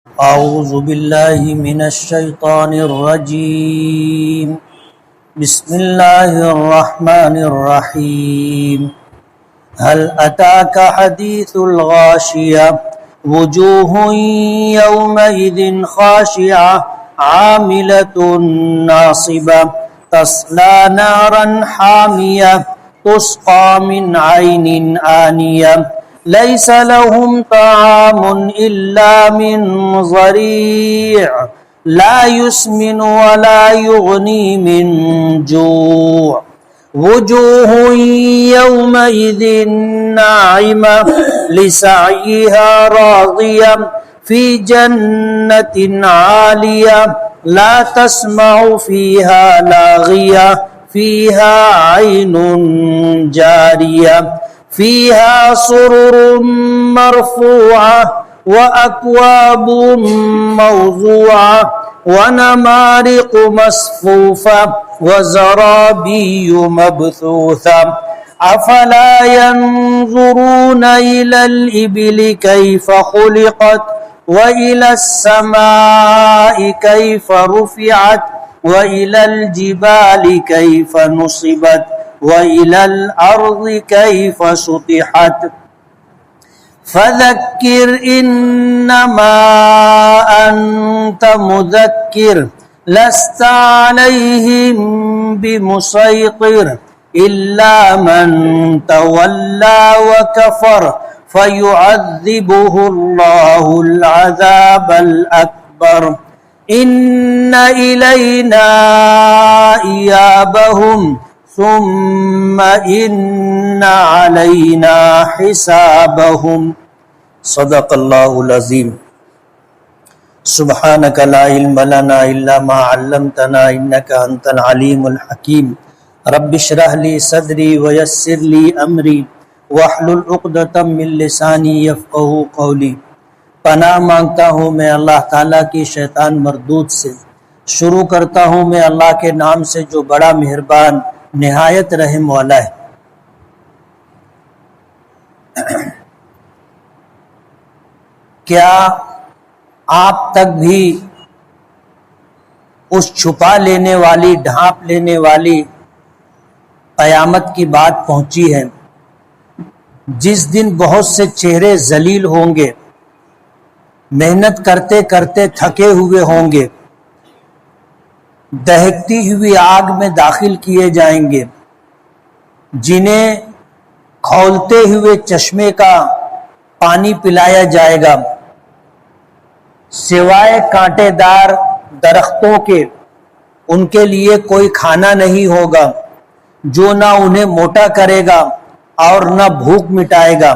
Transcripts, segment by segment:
أعوذ بالله من الشيطان الرجيم. بسم الله الرحمن الرحيم. هل أتاك حديث الغاشية وجوه يومئذ خاشعة عاملة ناصبة تصلى نارا حامية تسقى من عين آنية ليس لهم طعام إلا من ضريع لا يسمن ولا يغني من جوع وجوه يومئذ ناعمة لسعيها راضية في جنة عالية لا تسمع فيها لاغية فيها عين جارية فيها سرر مرفوعة وأكواب موضوعة ونمارق مصفوفة وزرابي مبثوثة أفلا ينظرون إلى الإبل كيف خلقت وإلى السماء كيف رفعت وإلى الجبال كيف نصبت وإلى الأرض كيف سطحت فذكر إنما أنت مذكر لست عليهم بمسيطر إلا من تولى وكفر فيعذبه الله العذاب الأكبر إن إلينا إيابهم ثم إن علينا حسابهم. صدق اللہ العظیم. سبحانک لا علم لنا الا ما علمتنا انک انت العلیم الحکیم. رب اشرح لی صدری ویسر لی امری واحلل عقدۃ من لسانی یفقہوا قولی. پناہ مانگتا ہوں میں اللہ تعالیٰ کی شیطان مردود سے. شروع کرتا ہوں میں اللہ کے نام سے جو بڑا مہربان نہایت رحم والا ہے. کیا آپ تک بھی اس چھپا لینے والی ڈھانپ لینے والی قیامت کی بات پہنچی ہے جس دن بہت سے چہرے ذلیل ہوں گے, محنت کرتے کرتے تھکے ہوئے ہوں گے, دہکتی ہوئی آگ میں داخل کیے جائیں گے, جنہیں کھولتے ہوئے چشمے کا پانی پلایا جائے گا, سوائے کانٹے دار درختوں کے ان کے لیے کوئی کھانا نہیں ہوگا جو نہ انہیں موٹا کرے گا اور نہ بھوک مٹائے گا.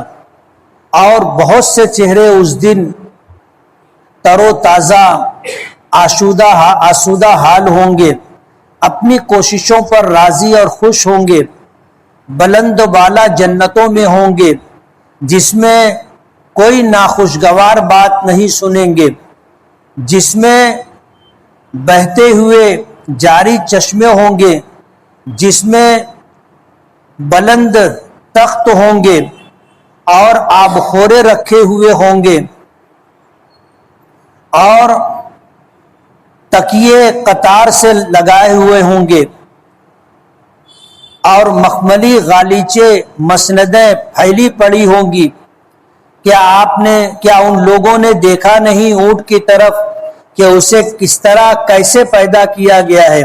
اور بہت سے چہرے اس دن تر و تازہ آسودہ حال ہوں گے, اپنی کوششوں پر راضی اور خوش ہوں گے, بلند و بالا جنتوں میں ہوں گے جس میں کوئی ناخوشگوار بات نہیں سنیں گے, جس میں بہتے ہوئے جاری چشمے ہوں گے, جس میں بلند تخت ہوں گے اور آبخورے رکھے ہوئے ہوں گے, اور تکیے قطار سے لگائے ہوئے ہوں گے, اور مخملی غالیچے مسندیں پھیلی پڑی ہوں گی. کیا ان لوگوں نے دیکھا نہیں اونٹ کی طرف کہ اسے کس طرح کیسے پیدا کیا گیا ہے,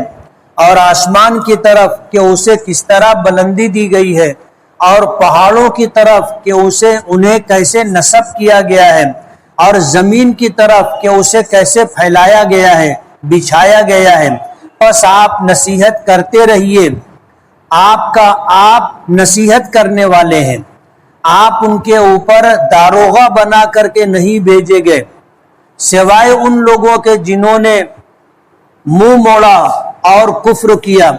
اور آسمان کی طرف کہ اسے کس طرح بلندی دی گئی ہے, اور پہاڑوں کی طرف کہ انہیں کیسے نصب کیا گیا ہے, اور زمین کی طرف کہ اسے کیسے پھیلایا گیا ہے, بچھایا گیا ہے. بس آپ نصیحت کرتے رہیے. آپ نصیحت کرنے والے ہیں, آپ ان کے اوپر داروغہ بنا کر کے نہیں بھیجے گئے, سوائے ان لوگوں کے جنہوں نے منہ موڑا اور کفر کیا,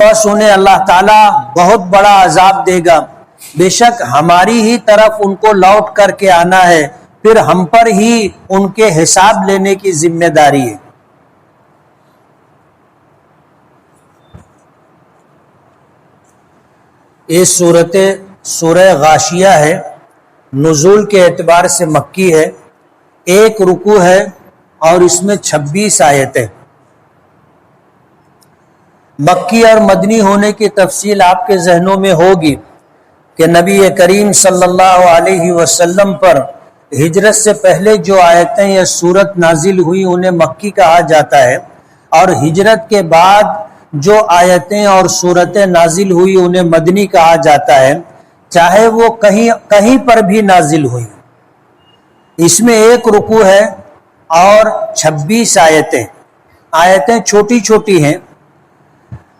پس انہیں اللہ تعالیٰ بہت بڑا عذاب دے گا. بے شک ہماری ہی طرف ان کو لوٹ کر کے آنا ہے, پھر ہم پر ہی ان کے حساب لینے کی ذمہ داری ہے. یہ سورہ غاشیہ ہے, نزول کے اعتبار سے مکی ہے. ایک رکوع ہے اور اس میں 26 آیتیں۔ مکی اور مدنی ہونے کی تفصیل آپ کے ذہنوں میں ہوگی کہ نبی کریم صلی اللہ علیہ وسلم پر ہجرت سے پہلے جو آیتیں یا سورت نازل ہوئی انہیں مکی کہا جاتا ہے، اور ہجرت کے بعد جو آیتیں اور سورتیں نازل ہوئی انہیں مدنی کہا جاتا ہے، چاہے وہ کہیں پر بھی نازل ہوئی۔ اس میں ایک رکوع ہے اور 26 آیتیں چھوٹی چھوٹی ہیں۔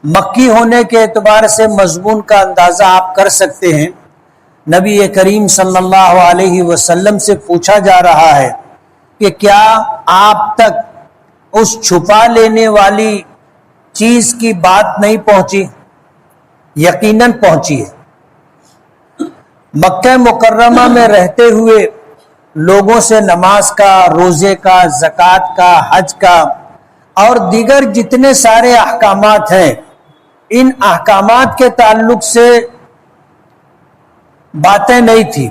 مکی ہونے کے اعتبار سے مضمون کا اندازہ آپ کر سکتے ہیں۔ نبی کریم صلی اللہ علیہ وسلم سے پوچھا جا رہا ہے کہ کیا آپ تک اس چھپا لینے والی چیز کی بات نہیں پہنچی؟ یقیناً پہنچی ہے۔ مکہ مکرمہ میں رہتے ہوئے لوگوں سے نماز کا، روزے کا، زکوٰۃ کا، حج کا اور دیگر جتنے سارے احکامات ہیں، ان احکامات کے تعلق سے باتیں نہیں تھی۔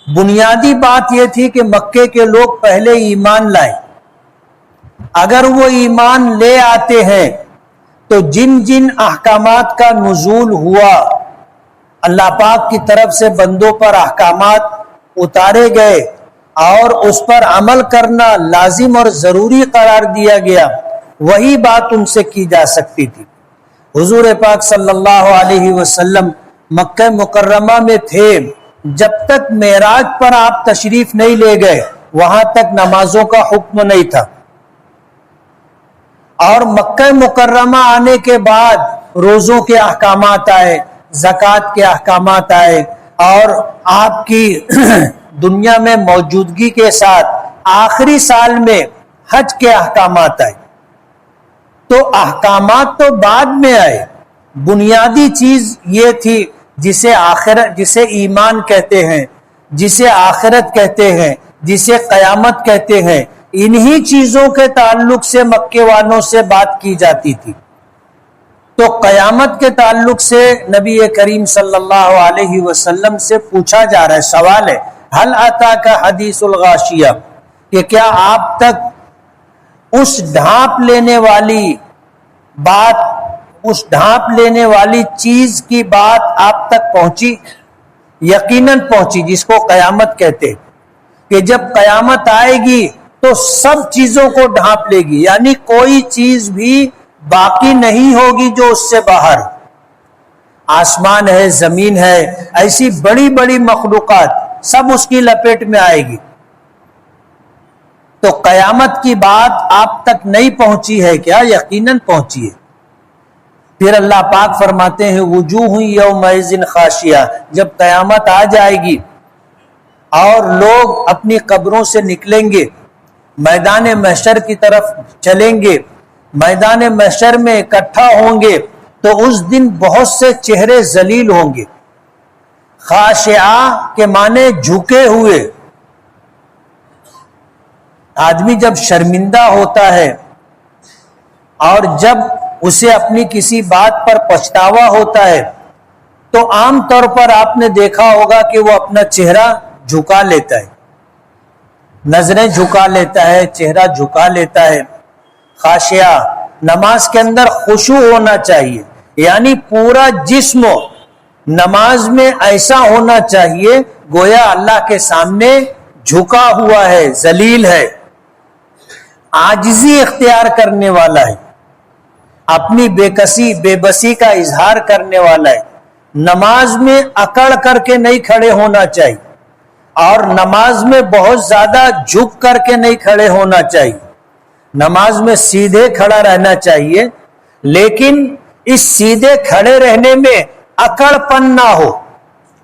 بنیادی بات یہ تھی کہ مکے کے لوگ پہلے ایمان لائیں۔ اگر وہ ایمان لے آتے ہیں تو جن جن احکامات کا نزول ہوا، اللہ پاک کی طرف سے بندوں پر احکامات اتارے گئے اور اس پر عمل کرنا لازم اور ضروری قرار دیا گیا، وہی بات ان سے کی جا سکتی تھی۔ حضور پاک صلی اللہ علیہ وسلم مکہ مکرمہ میں تھے جب تک معراج پر آپ تشریف نہیں لے گئے، وہاں تک نمازوں کا حکم نہیں تھا، اور مکہ مکرمہ آنے کے بعد روزوں کے احکامات آئے، زکوٰۃ کے احکامات آئے، اور آپ کی دنیا میں موجودگی کے ساتھ آخری سال میں حج کے احکامات آئے۔ تو احکامات تو بعد میں آئے، بنیادی چیز یہ تھی جسے ایمان کہتے ہیں، جسے آخرت کہتے ہیں، جسے قیامت کہتے ہیں، انہی چیزوں کے تعلق سے مکے والوں سے بات کی جاتی تھی۔ تو قیامت کے تعلق سے نبی کریم صلی اللہ علیہ وسلم سے پوچھا جا رہا ہے، سوال ہے حل اتاک حدیث الغاشیہ، کہ کیا آپ تک اس ڈھانپ لینے والی بات، اس ڈھانپ لینے والی چیز کی بات آپ تک پہنچی؟ یقیناً پہنچی، جس کو قیامت کہتے، کہ جب قیامت آئے گی تو سب چیزوں کو ڈھانپ لے گی، یعنی کوئی چیز بھی باقی نہیں ہوگی جو اس سے باہر۔ آسمان ہے، زمین ہے، ایسی بڑی بڑی مخلوقات سب اس کی لپیٹ میں آئے گی۔ تو قیامت کی بات آپ تک نہیں پہنچی ہے کیا؟ یقیناً پہنچی ہے۔ پھر اللہ پاک فرماتے ہیں وجوہ یومئذ خاشیہ، جب قیامت آ جائے گی اور لوگ اپنی قبروں سے نکلیں گے، میدان محشر کی طرف چلیں گے، میدان محشر میں اکٹھا ہوں گے، تو اس دن بہت سے چہرے ذلیل ہوں گے۔ خاشعہ کے معنی جھکے ہوئے۔ آدمی جب شرمندہ ہوتا ہے اور جب اسے اپنی کسی بات پر پچھتاوا ہوتا ہے تو عام طور پر آپ نے دیکھا ہوگا کہ وہ اپنا چہرہ جھکا لیتا ہے، نظریں جھکا لیتا ہے، چہرہ جھکا لیتا ہے۔ خاشعہ، نماز کے اندر خشوع ہونا چاہیے، یعنی پورا جسم نماز میں ایسا ہونا چاہیے گویا اللہ کے سامنے جھکا ہوا ہے، ذلیل ہے، عاجزی اختیار کرنے والا ہے، اپنی بے بسی کا اظہار کرنے والا ہے۔ نماز میں اکڑ کر کے نہیں کھڑے ہونا چاہیے، اور نماز میں بہت زیادہ جھک کر کے نہیں کھڑے ہونا چاہیے۔ نماز میں سیدھے کھڑا رہنا چاہیے، لیکن اس سیدھے کھڑے رہنے میں اکڑ پن نہ ہو،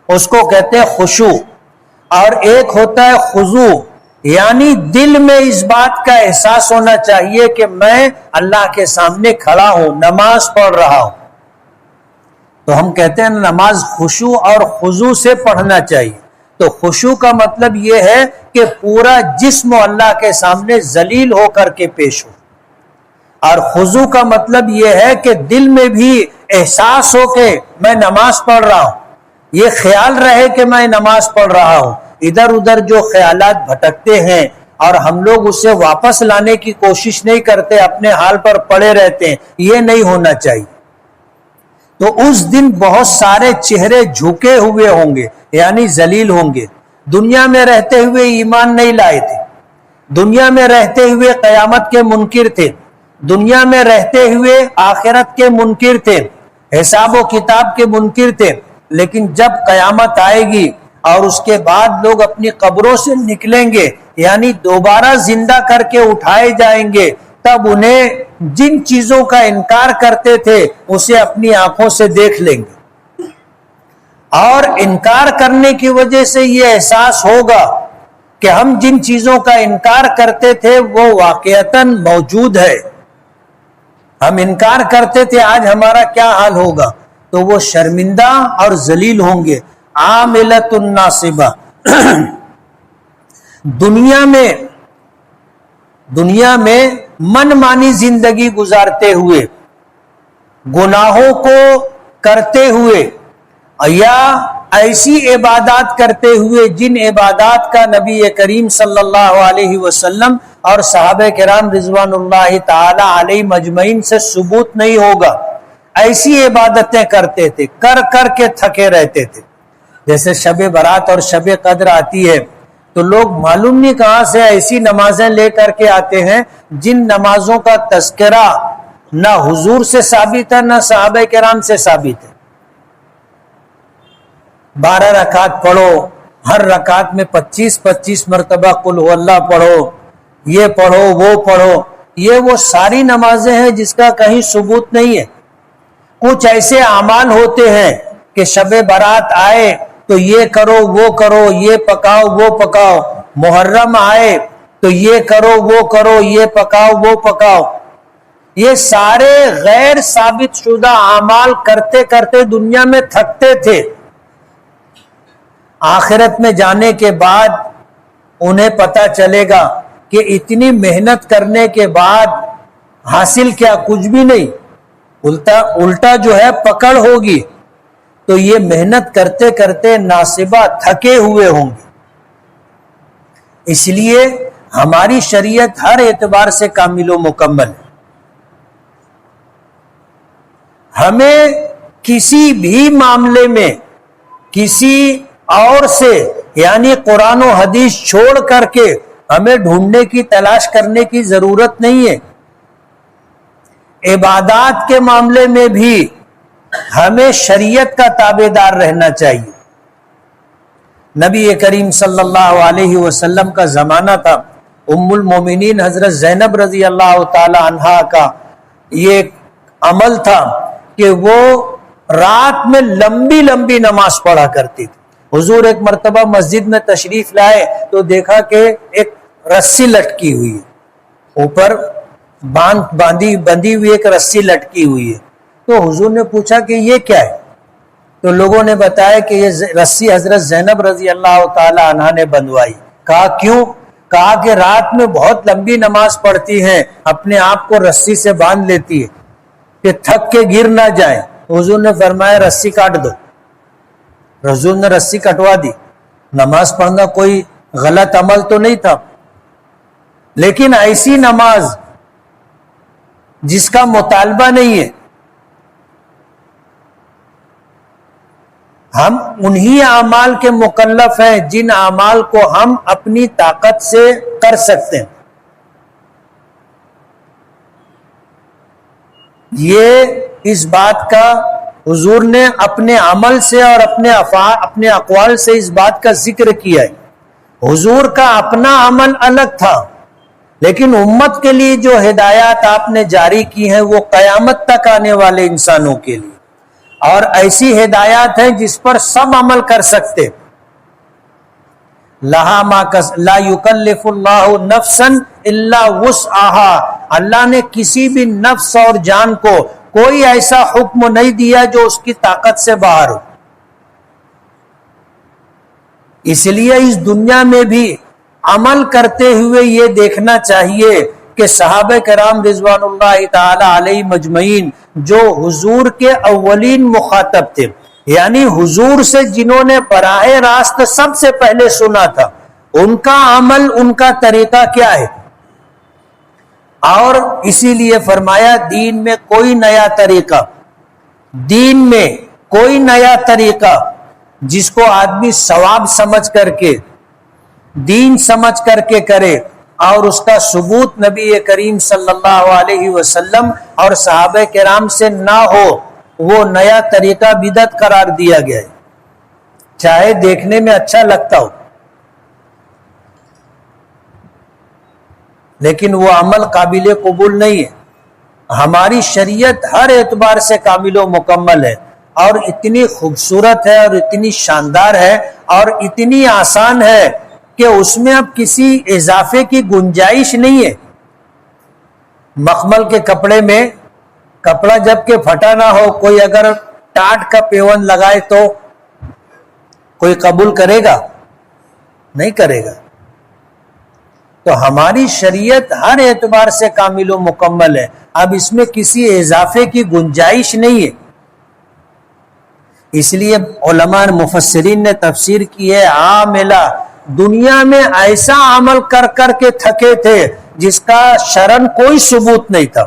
اس کو کہتے ہیں خشوع۔ اور ایک ہوتا ہے خضوع، یعنی دل میں اس بات کا احساس ہونا چاہیے کہ میں اللہ کے سامنے کھڑا ہوں، نماز پڑھ رہا ہوں۔ تو ہم کہتے ہیں نماز خشوع اور خضوع سے پڑھنا چاہیے۔ تو خشوع کا مطلب یہ ہے کہ پورا جسم اللہ کے سامنے ذلیل ہو کر کے پیش ہو، اور خضوع کا مطلب یہ ہے کہ دل میں بھی احساس ہو کہ میں نماز پڑھ رہا ہوں، یہ خیال رہے کہ میں نماز پڑھ رہا ہوں، ادھر ادھر جو خیالات بھٹکتے ہیں اور ہم لوگ اسے واپس لانے کی کوشش نہیں کرتے, اپنے حال پر پڑے رہتے ہیں. یہ نہیں ہونا چاہیے. تو اس دن بہت سارے چہرے جھکے ہوئے ہوں گے, یعنی ذلیل ہوں گے. دنیا میں رہتے ہوئے ایمان نہیں لائے تھے, دنیا میں رہتے ہوئے قیامت کے منکر تھے, دنیا میں رہتے ہوئے آخرت کے منکر تھے, حساب و کتاب کے منکر تھے. لیکن جب قیامت آئے گی اور اس کے بعد لوگ اپنی قبروں سے نکلیں گے, یعنی دوبارہ زندہ کر کے اٹھائے جائیں گے, تب انہیں جن چیزوں کا انکار کرتے تھے اسے اپنی آنکھوں سے دیکھ لیں گے. اور انکار کرنے کی وجہ سے یہ احساس ہوگا کہ ہم جن چیزوں کا انکار کرتے تھے وہ واقعتاً موجود ہے. ہم انکار کرتے تھے, آج ہمارا کیا حال ہوگا؟ تو وہ شرمندہ اور ذلیل ہوں گے. عاملۃ ناصبہ. دنیا میں من مانی زندگی گزارتے ہوئے, گناہوں کو کرتے ہوئے, یا ایسی عبادات کرتے ہوئے جن عبادات کا نبی کریم صلی اللہ علیہ وسلم اور صحابہ کرام رضوان اللہ تعالی علیہ مجمعین سے ثبوت نہیں ہوگا, ایسی عبادتیں کرتے تھے, کر کر کے تھکے رہتے تھے. جیسے شب برات اور شب قدر آتی ہے تو لوگ معلوم نہیں کہاں سے ایسی نمازیں لے کر کے آتے ہیں جن نمازوں کا تذکرہ نہ حضور سے ثابت ہے نہ صحابہ کرام سے ثابت ہے. 12 رکعت پڑھو, ہر رکعت میں 25 مرتبہ قل هو اللہ پڑھو, یہ پڑھو وہ پڑھو. یہ وہ ساری نمازیں ہیں جس کا کہیں ثبوت نہیں ہے. کچھ ایسے اعمال ہوتے ہیں کہ شب برات آئے تو یہ کرو وہ کرو, یہ پکاؤ وہ پکاؤ, محرم آئے تو یہ کرو وہ کرو, یہ پکاؤ وہ پکاؤ. یہ سارے غیر ثابت شدہ اعمال کرتے کرتے دنیا میں تھکتے تھے. آخرت میں جانے کے بعد انہیں پتہ چلے گا کہ اتنی محنت کرنے کے بعد حاصل کیا؟ کچھ بھی نہیں. الٹا جو ہے پکڑ ہوگی. تو یہ محنت کرتے کرتے ناصبہ تھکے ہوئے ہوں گے. اس لیے ہماری شریعت ہر اعتبار سے کامل و مکمل ہے. ہمیں کسی بھی معاملے میں کسی اور سے, یعنی قرآن و حدیث چھوڑ کر کے ہمیں ڈھونڈنے کی تلاش کرنے کی ضرورت نہیں ہے. عبادات کے معاملے میں بھی ہمیں شریعت کا تابع دار رہنا چاہیے. نبی کریم صلی اللہ علیہ وسلم کا زمانہ تھا. ام المومنین حضرت زینب رضی اللہ تعالی عنہا کا یہ عمل تھا کہ وہ رات میں لمبی لمبی نماز پڑھا کرتی تھی. حضور ایک مرتبہ مسجد میں تشریف لائے تو دیکھا کہ ایک رسی لٹکی ہوئی ہے, اوپر بندھی ہوئی ایک رسی لٹکی ہوئی ہے. تو حضور نے پوچھا کہ یہ کیا ہے؟ تو لوگوں نے بتایا کہ یہ رسی حضرت زینب رضی اللہ تعالی عنہا نے بندھوائی. کہا کیوں؟ کہا کہ رات میں بہت لمبی نماز پڑھتی ہیں, اپنے آپ کو رسی سے باندھ لیتی ہے کہ تھک کے گر نہ جائیں. حضور نے فرمایا رسی کاٹ دو. حضور نے رسی کٹوا دی. نماز پڑھنا کوئی غلط عمل تو نہیں تھا, لیکن ایسی نماز جس کا مطالبہ نہیں ہے, ہم انہی اعمال کے مکلف ہیں جن اعمال کو ہم اپنی طاقت سے کر سکتے ہیں. یہ اس بات کا حضور نے اپنے عمل سے اور اپنے اقوال سے اس بات کا ذکر کیا ہے. حضور کا اپنا عمل الگ تھا, لیکن امت کے لیے جو ہدایات آپ نے جاری کی ہیں وہ قیامت تک آنے والے انسانوں کے لیے, اور ایسی ہدایات ہیں جس پر سب عمل کر سکتے. لا یکلف اللہ نفسا الا وسعها. اللہ نے کسی بھی نفس اور جان کو کوئی ایسا حکم نہیں دیا جو اس کی طاقت سے باہر ہو. اس لیے اس دنیا میں بھی عمل کرتے ہوئے یہ دیکھنا چاہیے کہ صحابہ کرام رضوان اللہ تعالی علیہ مجمعین جو حضور کے اولین مخاطب تھے, یعنی حضور سے جنہوں نے براہ راست سب سے پہلے سنا تھا, ان کا عمل، ان کا طریقہ کیا ہے. اور اسی لیے فرمایا دین میں کوئی نیا طریقہ، دین میں کوئی نیا طریقہ جس کو آدمی ثواب سمجھ کر کے، دین سمجھ کر کے کرے اور اس کا ثبوت نبی کریم صلی اللہ علیہ وسلم اور صحابہ کرام سے نہ ہو، وہ نیا طریقہ بدعت قرار دیا گیا ہے، چاہے دیکھنے میں اچھا لگتا ہو، لیکن وہ عمل قابل قبول نہیں ہے. ہماری شریعت ہر اعتبار سے کامل و مکمل ہے، اور اتنی خوبصورت ہے، اور اتنی شاندار ہے، اور اتنی آسان ہے کہ اس میں اب کسی اضافے کی گنجائش نہیں ہے. مخمل کے کپڑے میں کپڑا جب کہ پھٹا نہ ہو، کوئی اگر ٹاٹ کا پیون لگائے تو کوئی قبول کرے گا؟ نہیں کرے گا. تو ہماری شریعت ہر اعتبار سے کامل و مکمل ہے، اب اس میں کسی اضافے کی گنجائش نہیں ہے. اس لیے علماء مفسرین نے تفسیر کی ہے، عاملہ دنیا میں ایسا عمل کر کر کے تھکے تھے جس کا شرعاً کوئی ثبوت نہیں تھا،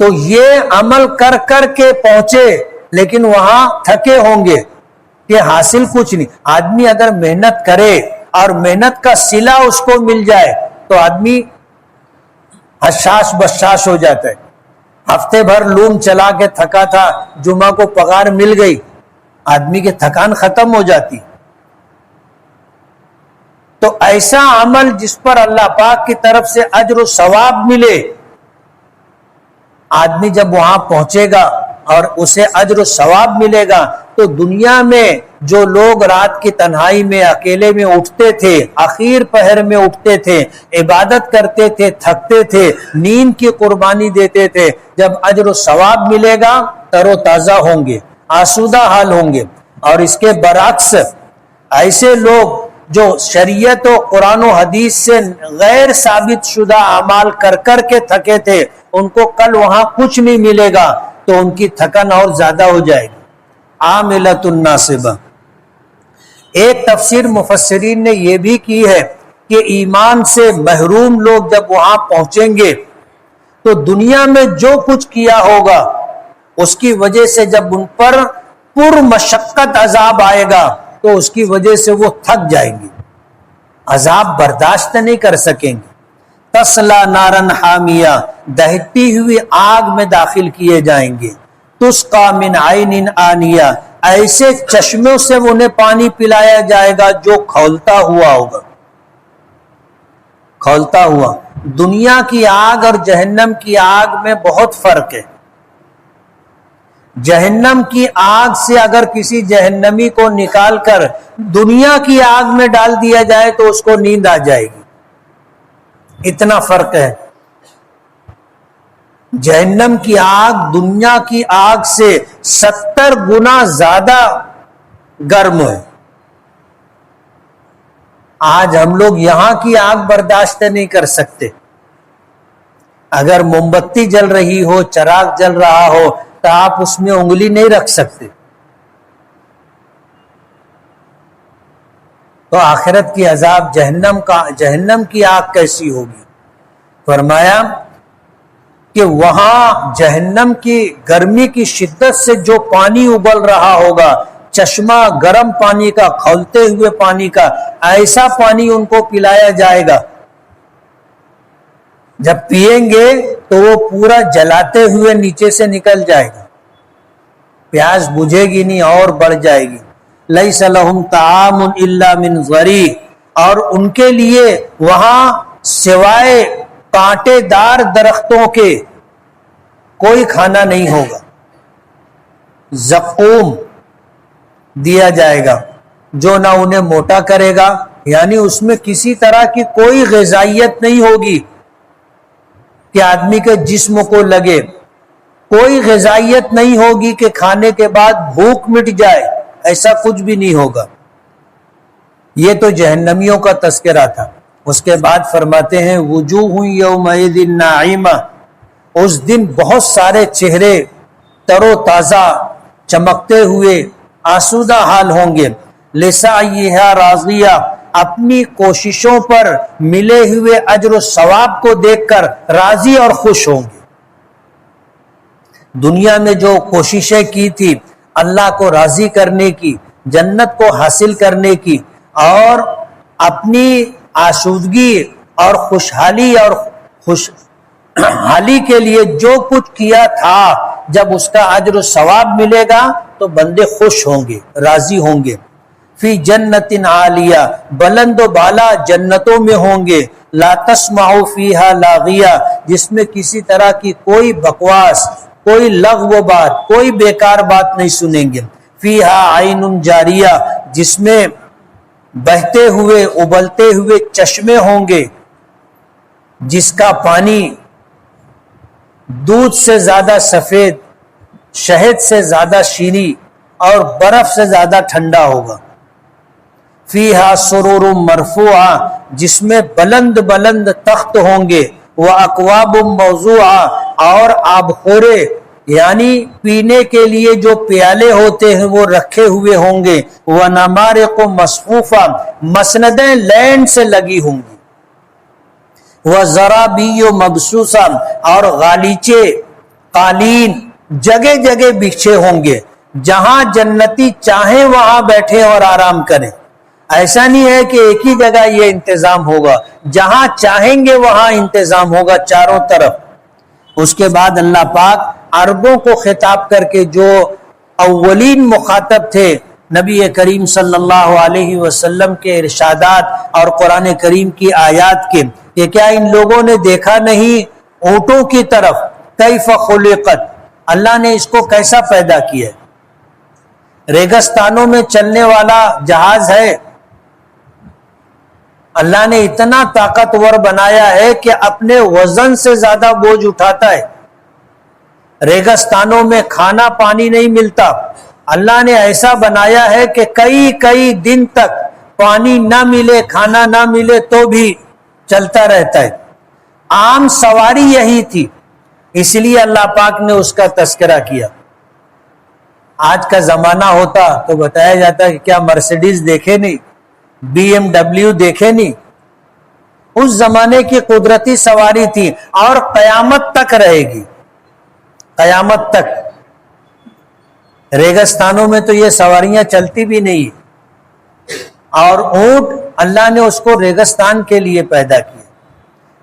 تو یہ عمل کر کر کے پہنچے، لیکن وہاں تھکے ہوں گے کہ حاصل کچھ نہیں. آدمی اگر محنت کرے اور محنت کا صلہ اس کو مل جائے تو آدمی حشاش بشاش ہو جاتا ہے. ہفتے بھر لوم چلا کے تھکا تھا، جمعہ کو پگار مل گئی، آدمی کی تھکان ختم ہو جاتی. تو ایسا عمل جس پر اللہ پاک کی طرف سے اجر و ثواب ملے، آدمی جب وہاں پہنچے گا اور اسے اجر و ثواب ملے گا، تو دنیا میں جو لوگ رات کی تنہائی میں اکیلے میں اٹھتے تھے، اخیر پہر میں اٹھتے تھے، عبادت کرتے تھے، تھکتے تھے، نیند کی قربانی دیتے تھے، جب اجر و ثواب ملے گا تر و تازہ ہوں گے، آسودہ حال ہوں گے. اور اس کے برعکس ایسے لوگ جو شریعت و قرآن و حدیث سے غیر ثابت شدہ اعمال کر کر کے تھکے تھے، ان کو کل وہاں کچھ نہیں ملے گا، تو ان کی تھکن اور زیادہ ہو جائے گی. عاملۃ ناصبہ. ایک تفسیر مفسرین نے یہ بھی کی ہے کہ ایمان سے محروم لوگ جب وہاں پہنچیں گے تو دنیا میں جو کچھ کیا ہوگا اس کی وجہ سے جب ان پر پر مشقت عذاب آئے گا تو اس کی وجہ سے وہ تھک جائیں گے، عذاب برداشت نہیں کر سکیں گے. تسلا نارن حامیہ، دہتی ہوئی آگ میں داخل کیے جائیں گے. تسقا من عین آنیہ، ایسے چشموں سے انہیں پانی پلایا جائے گا جو کھولتا ہوا ہوگا. کھولتا ہوا. دنیا کی آگ اور جہنم کی آگ میں بہت فرق ہے. جہنم کی آگ سے اگر کسی جہنمی کو نکال کر دنیا کی آگ میں ڈال دیا جائے تو اس کو نیند آ جائے گی، اتنا فرق ہے. جہنم کی آگ دنیا کی آگ سے 70 گنا زیادہ گرم ہے. آج ہم لوگ یہاں کی آگ برداشت نہیں کر سکتے. اگر موم بتی جل رہی ہو، چراغ جل رہا ہو تو آپ اس میں انگلی نہیں رکھ سکتے. تو آخرت کی عذاب جہنم کی آگ کیسی ہوگی؟ فرمایا کہ وہاں جہنم کی گرمی کی شدت سے جو پانی ابل رہا ہوگا، چشمہ گرم پانی کا، کھولتے ہوئے پانی کا، ایسا پانی ان کو پلایا جائے گا. جب پئیں گے تو وہ پورا جلاتے ہوئے نیچے سے نکل جائے گا، پیاس بجھے گی نہیں اور بڑھ جائے گی. لیس لہم طعام الا من ضریع، اور ان کے لیے وہاں سوائے کانٹے دار درختوں کے کوئی کھانا نہیں ہوگا. زقوم دیا جائے گا جو نہ انہیں موٹا کرے گا، یعنی اس میں کسی طرح کی کوئی غذائیت نہیں ہوگی کہ آدمی کے جسم کو لگے. کوئی غذائیت نہیں ہوگی کہ کھانے کے بعد بھوک مٹ جائے، ایسا کچھ بھی نہیں ہوگا. یہ تو جہنمیوں کا تذکرہ تھا. اس کے بعد فرماتے ہیں وجوہ یومئذ ناعمہ، اس دن بہت سارے چہرے تر و تازہ چمکتے ہوئے آسودہ حال ہوں گے. لسعیہا راضیہ، اپنی کوششوں پر ملے ہوئے اجر و ثواب کو دیکھ کر راضی اور خوش ہوں گے۔ دنیا میں جو کوششیں کی تھی اللہ کو راضی کرنے کی، جنت کو حاصل کرنے کی، اور اپنی آسودگی اور خوشحالی اور خوشحالی کے لیے جو کچھ کیا تھا، جب اس کا اجر و ثواب ملے گا تو بندے خوش ہوں گے، راضی ہوں گے۔ فی جنت عالیہ، بلند و بالا جنتوں میں ہوں گے، لا تسمع فیہا لاغیہ، جس میں کسی طرح کی کوئی بکواس، کوئی لغو بات، کوئی بیکار بات نہیں سنیں گے۔ فیہا عین جاریہ، جس میں بہتے ہوئے ابلتے ہوئے چشمے ہوں گے، جس کا پانی دودھ سے زیادہ سفید، شہد سے زیادہ شیریں اور برف سے زیادہ ٹھنڈا ہوگا۔ فیہا سرور مرفوعہ، جس میں بلند بلند تخت ہوں گے، واکواب موضوعہ، اور آبخورے یعنی پینے کے لیے جو پیالے ہوتے ہیں وہ رکھے ہوئے ہوں گے، ونمارق مصفوفہ، مسندیں لین سے لگی ہوں گی، وزرابی مبسوسہ، اور غالیچے قالین جگہ جگہ بچھے ہوں گے، جہاں جنتی چاہیں وہاں بیٹھے اور آرام کریں۔ ایسا نہیں ہے کہ ایک ہی جگہ یہ انتظام ہوگا، جہاں چاہیں گے وہاں انتظام ہوگا چاروں طرف۔ اس کے بعد اللہ پاک عربوں کو خطاب کر کے، جو اولین مخاطب تھے نبی کریم صلی اللہ علیہ وسلم کے ارشادات اور قرآن کریم کی آیات کے، کہ کیا ان لوگوں نے دیکھا نہیں اونٹوں کی طرف، کیف خلقت، اللہ نے اس کو کیسا پیدا کیا ہے۔ ریگستانوں میں چلنے والا جہاز ہے، اللہ نے اتنا طاقتور بنایا ہے کہ اپنے وزن سے زیادہ بوجھ اٹھاتا ہے۔ ریگستانوں میں کھانا پانی نہیں ملتا، اللہ نے ایسا بنایا ہے کہ کئی کئی دن تک پانی نہ ملے، کھانا نہ ملے تو بھی چلتا رہتا ہے۔ عام سواری یہی تھی، اس لیے اللہ پاک نے اس کا تذکرہ کیا۔ آج کا زمانہ ہوتا تو بتایا جاتا کہ کیا مرسیڈیز دیکھے نہیں، بی ایم ڈبلیو دیکھے نہیں۔ اس زمانے کی قدرتی سواری تھی اور قیامت تک رہے گی، قیامت تک۔ ریگستانوں میں تو یہ سواریاں چلتی بھی نہیں، اور اونٹ اللہ نے اس کو ریگستان کے لیے پیدا کیا۔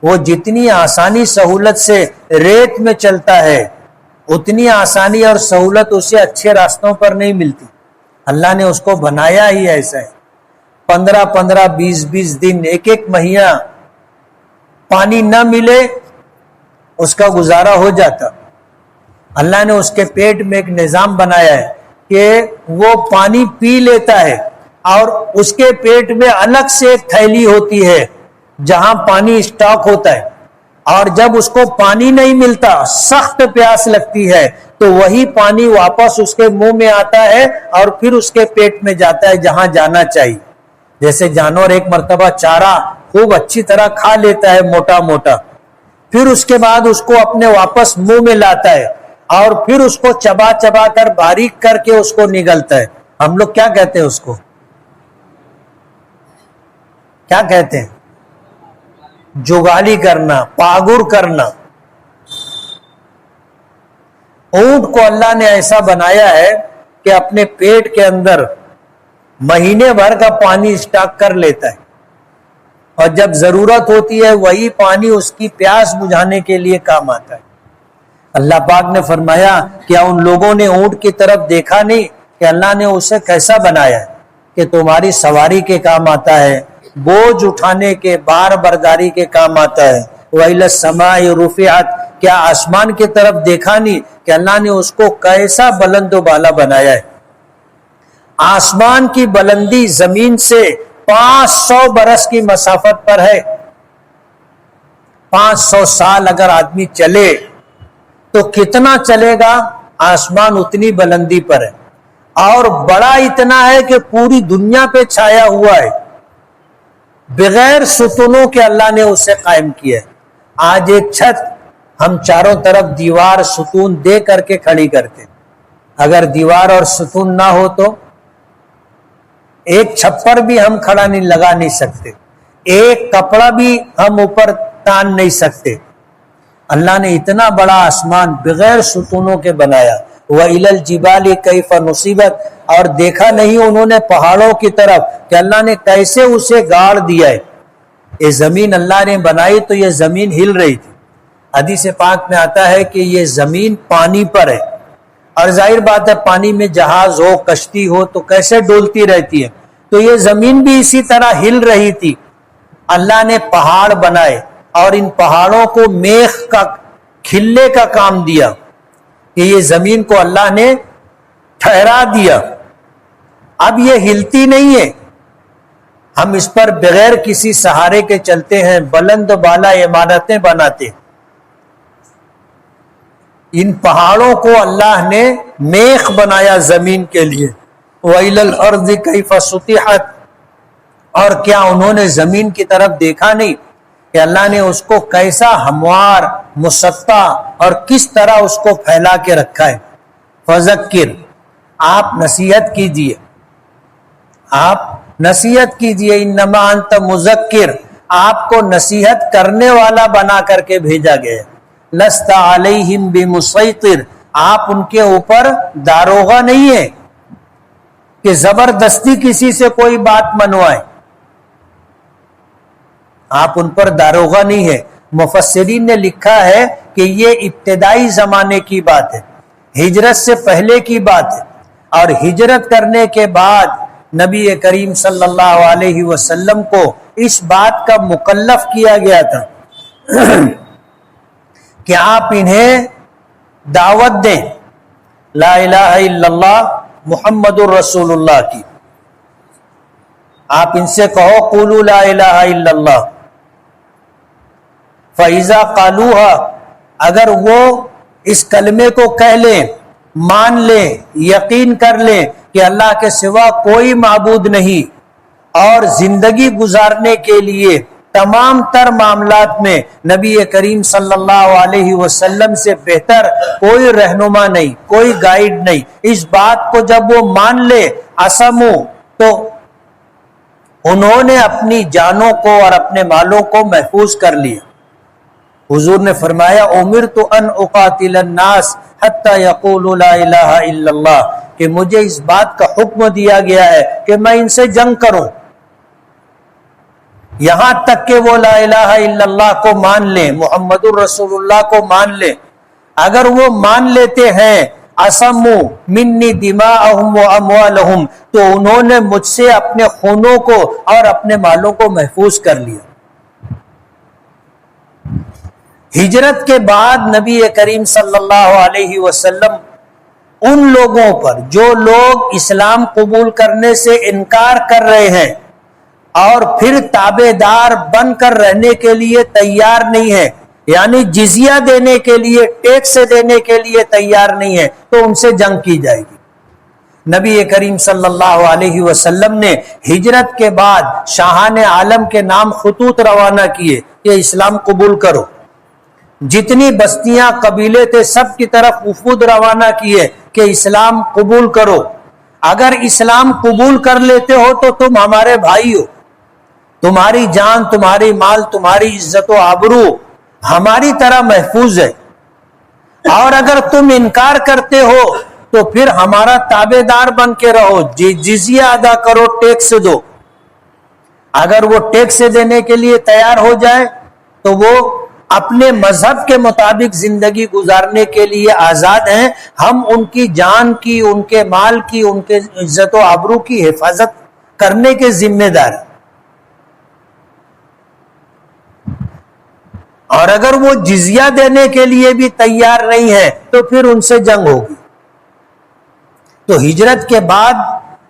وہ جتنی آسانی سہولت سے ریت میں چلتا ہے، اتنی آسانی اور سہولت اسے اچھے راستوں پر نہیں ملتی۔ اللہ نے اس کو بنایا ہی ایسا ہے۔ 15 20 دن، ایک مہینہ پانی نہ ملے اس کا گزارا ہو جاتا۔ اللہ نے اس کے پیٹ میں ایک نظام بنایا ہے کہ وہ پانی پی لیتا ہے، اور اس کے پیٹ میں الگ سے ایک تھیلی ہوتی ہے جہاں پانی اسٹاک ہوتا ہے، اور جب اس کو پانی نہیں ملتا، سخت پیاس لگتی ہے، تو وہی پانی واپس اس کے منہ میں آتا ہے اور پھر اس کے پیٹ میں جاتا ہے جہاں جانا چاہیے۔ جیسے جانور ایک مرتبہ چارہ خوب اچھی طرح کھا لیتا ہے موٹا موٹا، پھر اس کے بعد اس کو اپنے واپس منہ میں لاتا ہے، اور پھر اس کو چبا چبا کر باریک کر کے اس کو نگلتا ہے۔ ہم لوگ کیا کہتے ہیں اس کو؟ کیا کہتے ہیں؟ جگالی کرنا، پاگور کرنا۔ اونٹ کو اللہ نے ایسا بنایا ہے کہ اپنے پیٹ کے اندر مہینے بھر کا پانی اسٹاک کر لیتا ہے، اور جب ضرورت ہوتی ہے وہی پانی اس کی پیاس بجھانے کے لیے کام آتا ہے۔ اللہ پاک نے فرمایا کیا ان لوگوں نے اونٹ کی طرف دیکھا نہیں کہ اللہ نے اسے کیسا بنایا ہے کہ تمہاری سواری کے کام آتا ہے، بوجھ اٹھانے کے، بار برداری کے کام آتا ہے۔ وَإِلَى السَّمَاءِ رُفِعَتْ، کیا آسمان کی طرف دیکھا نہیں کہ اللہ نے اس کو کیسا بلند و بالا بنایا ہے۔ آسمان کی بلندی زمین سے 500 برس کی مسافت پر ہے۔ 500 سال اگر آدمی چلے تو کتنا چلے گا؟ آسمان اتنی بلندی پر ہے، اور بڑا اتنا ہے کہ پوری دنیا پہ چھایا ہوا ہے، بغیر ستونوں کے اللہ نے اسے قائم کیا ہے۔ آج ایک چھت ہم چاروں طرف دیوار ستون دے کر کے کھڑی کرتے، اگر دیوار اور ستون نہ ہو ایک چھپر بھی ہم کھڑا نہیں لگا نہیں سکتے, ایک کپڑا بھی ہم اوپر تان نہیں سکتے. اللہ نے اتنا بڑا آسمان بغیر ستونوں کے بنایا. وَإِلَى الْجِبَالِ كَيْفَ نُصِبَتْ, اور دیکھا نہیں انہوں نے پہاڑوں کی طرف کہ اللہ نے کیسے اسے گاڑ دیا ہے. یہ زمین اللہ نے بنائی تو یہ زمین ہل رہی تھی. حدیث پاک میں آتا ہے کہ یہ زمین پانی پر ہے, اور ظاہر بات ہے پانی میں جہاز ہو کشتی ہو تو کیسے ڈولتی رہتی ہے, تو یہ زمین بھی اسی طرح ہل رہی تھی. اللہ نے پہاڑ بنائے اور ان پہاڑوں کو میخ کا کھلے کا کام دیا کہ یہ زمین کو اللہ نے ٹھہرا دیا. اب یہ ہلتی نہیں ہے, ہم اس پر بغیر کسی سہارے کے چلتے ہیں, بلند بالا عمارتیں بناتے ہیں. ان پہاڑوں کو اللہ نے میخ بنایا زمین کے لیے. وَإِلَى الْأَرْضِ كَيْفَ سُطِحَتْ, اور کیا انہوں نے زمین کی طرف دیکھا نہیں کہ اللہ نے اس کو کیسا ہموار مسطح اور کس طرح اس کو پھیلا کے رکھا ہے. فذکر, آپ نصیحت کیجئے, آپ نصیحت کیجئے. انما انت مذکر, آپ کو نصیحت کرنے والا بنا کر کے بھیجا گیا. لست علیہم بمسیطر, آپ ان کے اوپر داروغہ نہیں ہے کہ زبردستی کسی سے کوئی بات منوائے, آپ ان پر داروغہ نہیں ہے. مفسرین نے لکھا ہے کہ یہ ابتدائی زمانے کی بات ہے, ہجرت سے پہلے کی بات ہے, اور ہجرت کرنے کے بعد نبی کریم صلی اللہ علیہ وسلم کو اس بات کا مکلف کیا گیا تھا کہ آپ انہیں دعوت دیں لا الہ الا اللہ محمد الرسول اللہ کی. آپ ان سے کہو قولوا لا الہ الا اللہ. فَإِذَا قَالُوهَا, اگر وہ اس کلمے کو کہہ لیں, مان لیں, یقین کر لیں کہ اللہ کے سوا کوئی معبود نہیں, اور زندگی گزارنے کے لیے تمام تر معاملات میں نبی کریم صلی اللہ علیہ وسلم سے بہتر کوئی رہنما نہیں, کوئی گائیڈ نہیں, اس بات کو جب وہ مان لے اسمو, تو انہوں نے اپنی جانوں کو اور اپنے مالوں کو محفوظ کر لیا. حضور نے فرمایا امرت ان اقاتل الناس حتی یقولوا لا الہ الا اللہ, کہ مجھے اس بات کا حکم دیا گیا ہے کہ میں ان سے جنگ کروں یہاں تک کہ وہ لا الہ الا اللہ کو مان لیں, محمد الرسول اللہ کو مان لیں. اگر وہ مان لیتے ہیں اسمو منی دماءہم و اموالہم, تو انہوں نے مجھ سے اپنے خونوں کو اور اپنے مالوں کو محفوظ کر لیا. ہجرت کے بعد نبی کریم صلی اللہ علیہ وسلم ان لوگوں پر جو لوگ اسلام قبول کرنے سے انکار کر رہے ہیں اور پھر تابع دار بن کر رہنے کے لیے تیار نہیں ہے, یعنی جزیہ دینے کے لیے, ٹیکس دینے کے لیے تیار نہیں ہے, تو ان سے جنگ کی جائے گی. نبی کریم صلی اللہ علیہ وسلم نے ہجرت کے بعد شاہان عالم کے نام خطوط روانہ کیے کہ اسلام قبول کرو. جتنی بستیاں قبیلے تھے سب کی طرف وفود روانہ کیے کہ اسلام قبول کرو. اگر اسلام قبول کر لیتے ہو تو تم ہمارے بھائی ہو, تمہاری جان, تمہاری مال, تمہاری عزت و آبرو ہماری طرح محفوظ ہے, اور اگر تم انکار کرتے ہو تو پھر ہمارا تابع دار بن کے رہو, جزیہ ادا کرو, ٹیکس دو. اگر وہ ٹیکس دینے کے لیے تیار ہو جائے تو وہ اپنے مذہب کے مطابق زندگی گزارنے کے لیے آزاد ہیں, ہم ان کی جان کی, ان کے مال کی, ان کے عزت و آبرو کی حفاظت کرنے کے ذمہ دار ہیں. اور اگر وہ جزیہ دینے کے لیے بھی تیار نہیں ہے تو پھر ان سے جنگ ہوگی. تو ہجرت کے بعد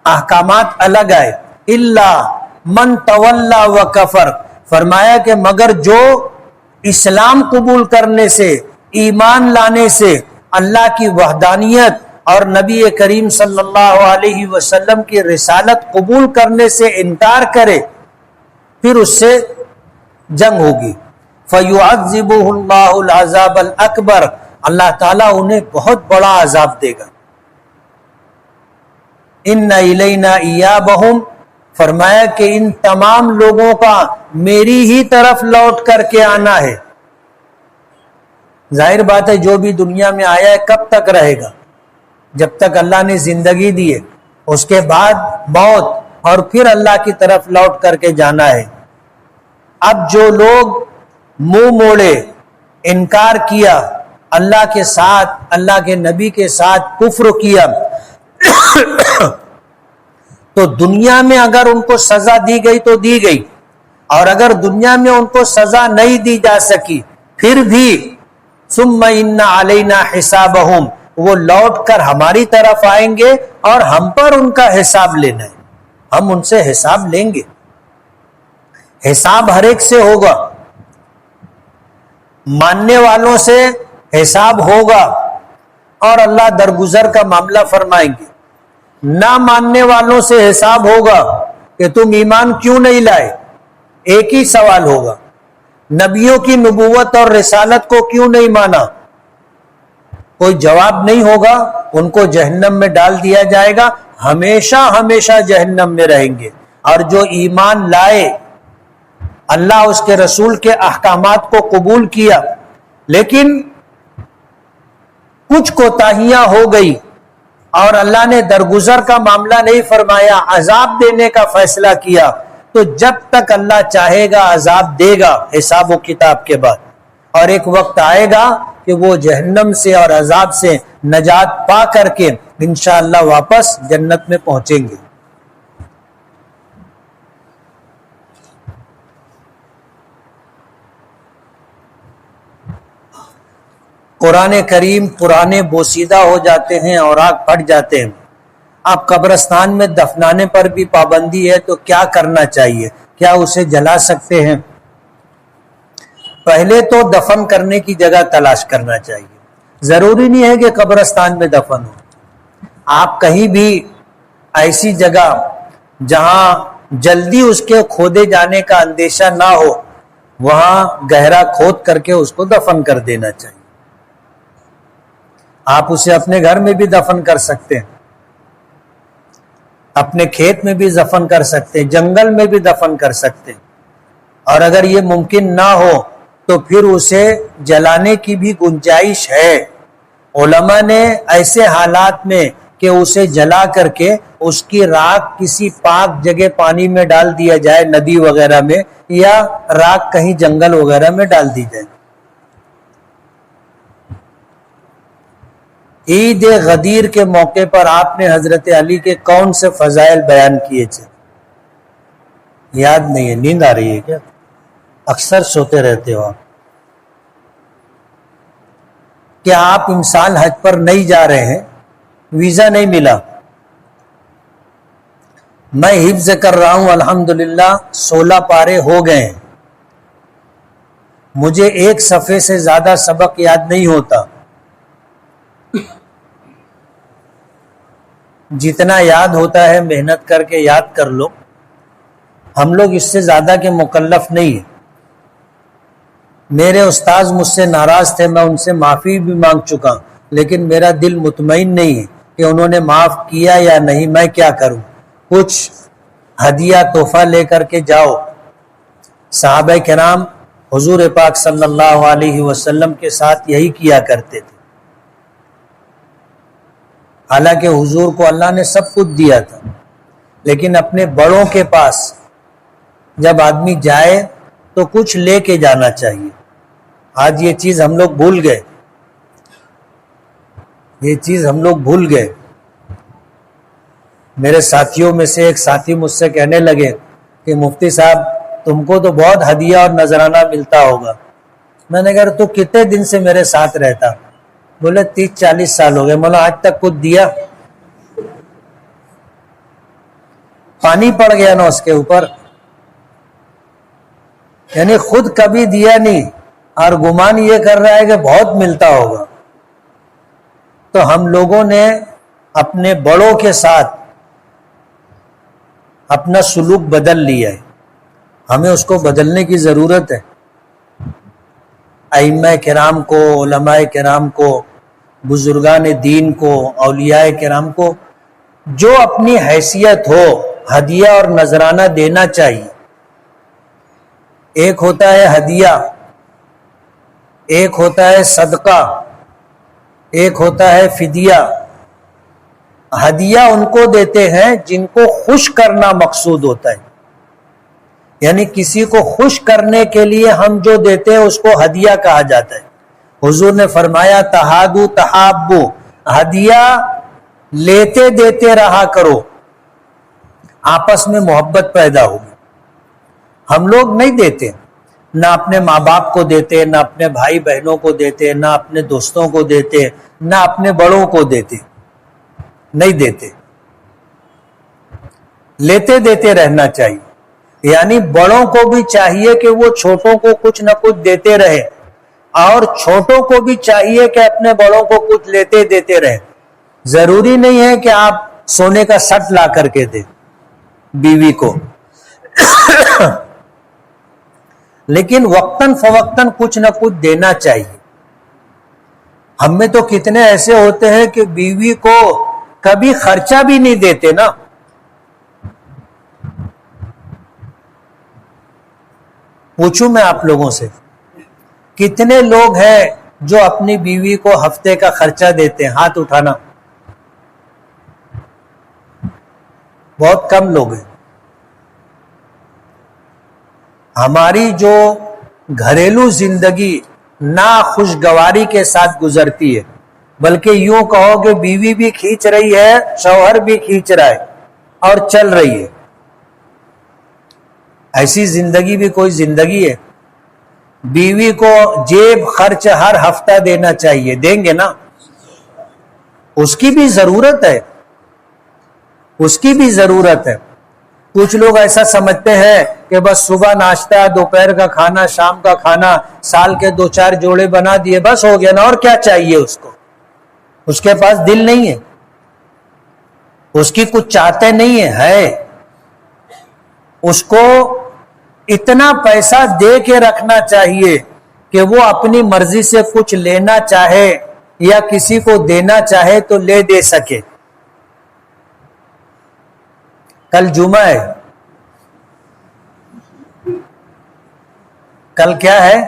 احکامات الگ آئے. الا من تولا و کفر, فرمایا کہ مگر جو اسلام قبول کرنے سے, ایمان لانے سے, اللہ کی وحدانیت اور نبی کریم صلی اللہ علیہ وسلم کی رسالت قبول کرنے سے انکار کرے, پھر اس سے جنگ ہوگی. فَيُعَذِّبُهُ اللَّهُ الْعَذَابَ الْأَكْبَرَ, اللہ تعالیٰ انہیں بہت بڑا عذاب دے گا. إِنَّ إِلَيْنَا إِيَابَهُمْ فرمایا کہ ان تمام لوگوں کا میری ہی طرف لوٹ کر کے آنا ہے. ظاہر بات ہے جو بھی دنیا میں آیا ہے کب تک رہے گا؟ جب تک اللہ نے زندگی دی ہے، اس کے بعد موت، اور پھر اللہ کی طرف لوٹ کر کے جانا ہے. اب جو لوگ منہ موڑے، انکار کیا، اللہ کے ساتھ، اللہ کے نبی کے ساتھ کفر کیا، تو دنیا میں اگر ان کو سزا دی گئی تو دی گئی، اور اگر دنیا میں ان کو سزا نہیں دی جا سکی پھر بھی ثم ان علینا حسابہم، وہ لوٹ کر ہماری طرف آئیں گے اور ہم پر ان کا حساب لینا ہے. ہم ان سے حساب لیں گے، حساب ہر ایک سے ہوگا. ماننے والوں سے حساب ہوگا اور اللہ درگزر کا معاملہ فرمائیں گے. نہ ماننے والوں سے حساب ہوگا کہ تم ایمان کیوں نہیں لائے. ایک ہی سوال ہوگا، نبیوں کی نبوت اور رسالت کو کیوں نہیں مانا؟ کوئی جواب نہیں ہوگا. ان کو جہنم میں ڈال دیا جائے گا، ہمیشہ ہمیشہ جہنم میں رہیں گے. اور جو ایمان لائے، اللہ اس کے رسول کے احکامات کو قبول کیا، لیکن کچھ کوتاہیاں ہو گئی اور اللہ نے درگزر کا معاملہ نہیں فرمایا، عذاب دینے کا فیصلہ کیا، تو جب تک اللہ چاہے گا عذاب دے گا حساب و کتاب کے بعد. اور ایک وقت آئے گا کہ وہ جہنم سے اور عذاب سے نجات پا کر کے انشاءاللہ واپس جنت میں پہنچیں گے. قرآن کریم پرانے بوسیدہ ہو جاتے ہیں اور آگ پھٹ جاتے ہیں. آپ قبرستان میں دفنانے پر بھی پابندی ہے تو کیا کرنا چاہیے؟ کیا اسے جلا سکتے ہیں؟ پہلے تو دفن کرنے کی جگہ تلاش کرنا چاہیے. ضروری نہیں ہے کہ قبرستان میں دفن ہو. آپ کہیں بھی ایسی جگہ جہاں جلدی اس کے کھودے جانے کا اندیشہ نہ ہو، وہاں گہرا کھود کر کے اس کو دفن کر دینا چاہیے. آپ اسے اپنے گھر میں بھی دفن کر سکتے ہیں، اپنے کھیت میں بھی دفن کر سکتے ہیں، جنگل میں بھی دفن کر سکتے ہیں. اور اگر یہ ممکن نہ ہو تو پھر اسے جلانے کی بھی گنجائش ہے. علماء نے ایسے حالات میں کہ اسے جلا کر کے اس کی راکھ کسی پاک جگہ پانی میں ڈال دیا جائے، ندی وغیرہ میں، یا راکھ کہیں جنگل وغیرہ میں ڈال دی جائے. عید غدیر کے موقع پر آپ نے حضرت علی کے کون سے فضائل بیان کیے تھے؟ یاد نہیں ہے؟ نیند آ رہی ہے کیا؟ اکثر سوتے رہتے ہو آپ. کیا آپ امسال حج پر نہیں جا رہے ہیں؟ ویزا نہیں ملا؟ میں حفظ کر رہا ہوں، الحمدللہ 16 پارے ہو گئے ہیں. مجھے ایک صفحے سے زیادہ سبق یاد نہیں ہوتا. جتنا یاد ہوتا ہے محنت کر کے یاد کر لو. ہم لوگ اس سے زیادہ کے مکلف نہیں ہیں. میرے استاذ مجھ سے ناراض تھے، میں ان سے معافی بھی مانگ چکا، لیکن میرا دل مطمئن نہیں ہے کہ انہوں نے معاف کیا یا نہیں. میں کیا کروں؟ کچھ ہدیہ تحفہ لے کر کے جاؤ. صحابہ کرام حضور پاک صلی اللہ علیہ وسلم کے ساتھ یہی کیا کرتے تھے. حالانکہ حضور کو اللہ نے سب کچھ دیا تھا، لیکن اپنے بڑوں کے پاس جب آدمی جائے تو کچھ لے کے جانا چاہیے. آج یہ چیز ہم لوگ بھول گئے. میرے ساتھیوں میں سے ایک ساتھی مجھ سے کہنے لگے کہ مفتی صاحب تم کو تو بہت ہدیہ اور نذرانہ ملتا ہوگا. میں نے کہا تو کتنے دن سے میرے ساتھ رہتا؟ بولے 30-40 سال ہو گئے. مولا آج تک کچھ دیا؟ پانی پڑ گیا نا اس کے اوپر. یعنی خود کبھی دیا نہیں اور گمان یہ کر رہا ہے کہ بہت ملتا ہوگا. تو ہم لوگوں نے اپنے بڑوں کے ساتھ اپنا سلوک بدل لیا ہے. ہمیں اس کو بدلنے کی ضرورت ہے. ائمہ کرام کو، علماء کرام کو، بزرگان دین کو، اولیاء کرام کو جو اپنی حیثیت ہو ہدیہ اور نذرانہ دینا چاہیے. ایک ہوتا ہے ہدیہ، ایک ہوتا ہے صدقہ، ایک ہوتا ہے فدیہ. ہدیہ ان کو دیتے ہیں جن کو خوش کرنا مقصود ہوتا ہے، یعنی کسی کو خوش کرنے کے لیے ہم جو دیتے ہیں اس کو ہدیہ کہا جاتا ہے. حضور نے فرمایا تہادو تحابو، ہدیہ لیتے دیتے رہا کرو، آپس میں محبت پیدا ہوگی. ہم لوگ نہیں دیتے، نہ اپنے ماں باپ کو دیتے، نہ اپنے بھائی بہنوں کو دیتے، نہ اپنے دوستوں کو دیتے، نہ اپنے بڑوں کو دیتے، نہیں دیتے. لیتے دیتے رہنا چاہیے. یعنی بڑوں کو بھی چاہیے کہ وہ چھوٹوں کو کچھ نہ کچھ دیتے رہے، اور چھوٹوں کو بھی چاہیے کہ اپنے بڑوں کو کچھ لیتے دیتے رہے. ضروری نہیں ہے کہ آپ سونے کا سٹ لا کر کے دیں بیوی کو، لیکن وقتاً فوقتاً کچھ نہ کچھ دینا چاہیے. ہم میں تو کتنے ایسے ہوتے ہیں کہ بیوی کو کبھی خرچہ بھی نہیں دیتے نا. پوچھوں میں آپ لوگوں سے، کتنے لوگ ہیں جو اپنی بیوی کو ہفتے کا خرچہ دیتے ہیں؟ ہاتھ اٹھانا. بہت کم لوگ ہیں. ہماری جو گھریلو زندگی ناخوشگواری کے ساتھ گزرتی ہے، بلکہ یوں کہو کہ بیوی بھی کھینچ رہی ہے، شوہر بھی کھینچ رہا ہے اور چل رہی ہے. ایسی زندگی بھی کوئی زندگی ہے؟ بیوی کو جیب خرچ ہر ہفتہ دینا چاہیے، دیں گے نا؟ اس کی بھی ضرورت ہے، اس کی بھی ضرورت ہے. کچھ لوگ ایسا سمجھتے ہیں کہ بس صبح ناشتہ، دوپہر کا کھانا، شام کا کھانا، سال کے 2-4 جوڑے بنا دیے، بس ہو گیا نا، اور کیا چاہیے اس کو؟ اس کے پاس دل نہیں ہے، اس کی کچھ چاہتے نہیں ہے. اس کو اتنا پیسہ دے کے رکھنا چاہیے کہ وہ اپنی مرضی سے کچھ لینا چاہے یا کسی کو دینا چاہے تو لے دے سکے. کل جمعہ ہے، کل کیا ہے؟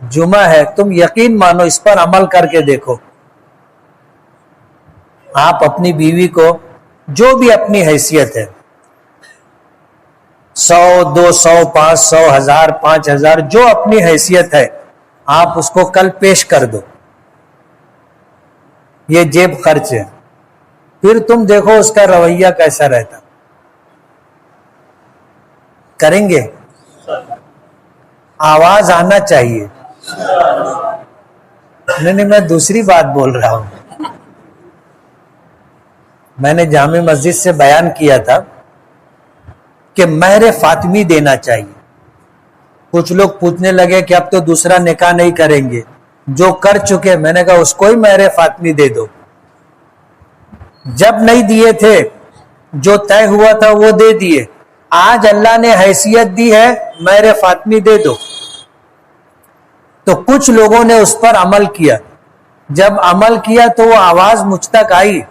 جمعہ ہے. تم یقین مانو، اس پر عمل کر کے دیکھو. آپ اپنی بیوی کو جو بھی اپنی حیثیت ہے، 100، 200، 500، 1000، 5000، جو اپنی حیثیت ہے، آپ اس کو کل پیش کر دو. یہ جیب خرچ ہے. پھر تم دیکھو اس کا رویہ کیسا رہتا. کریں گے؟ آواز آنا چاہیے. نہیں، میں دوسری بات بول رہا ہوں. میں نے جامع مسجد سے بیان کیا تھا کہ مہر فاطمی دینا چاہیے. کچھ لوگ پوچھنے لگے کہ اب تو دوسرا نکاح نہیں کریں گے، جو کر چکے. میں نے کہا اس کو ہی مہر فاطمی دے دو. جب نہیں دیے تھے، جو طے ہوا تھا وہ دے دیے. آج اللہ نے حیثیت دی ہے، مہر فاطمی دے دو. تو کچھ لوگوں نے اس پر عمل کیا. جب عمل کیا تو وہ آواز مجھ تک آئی.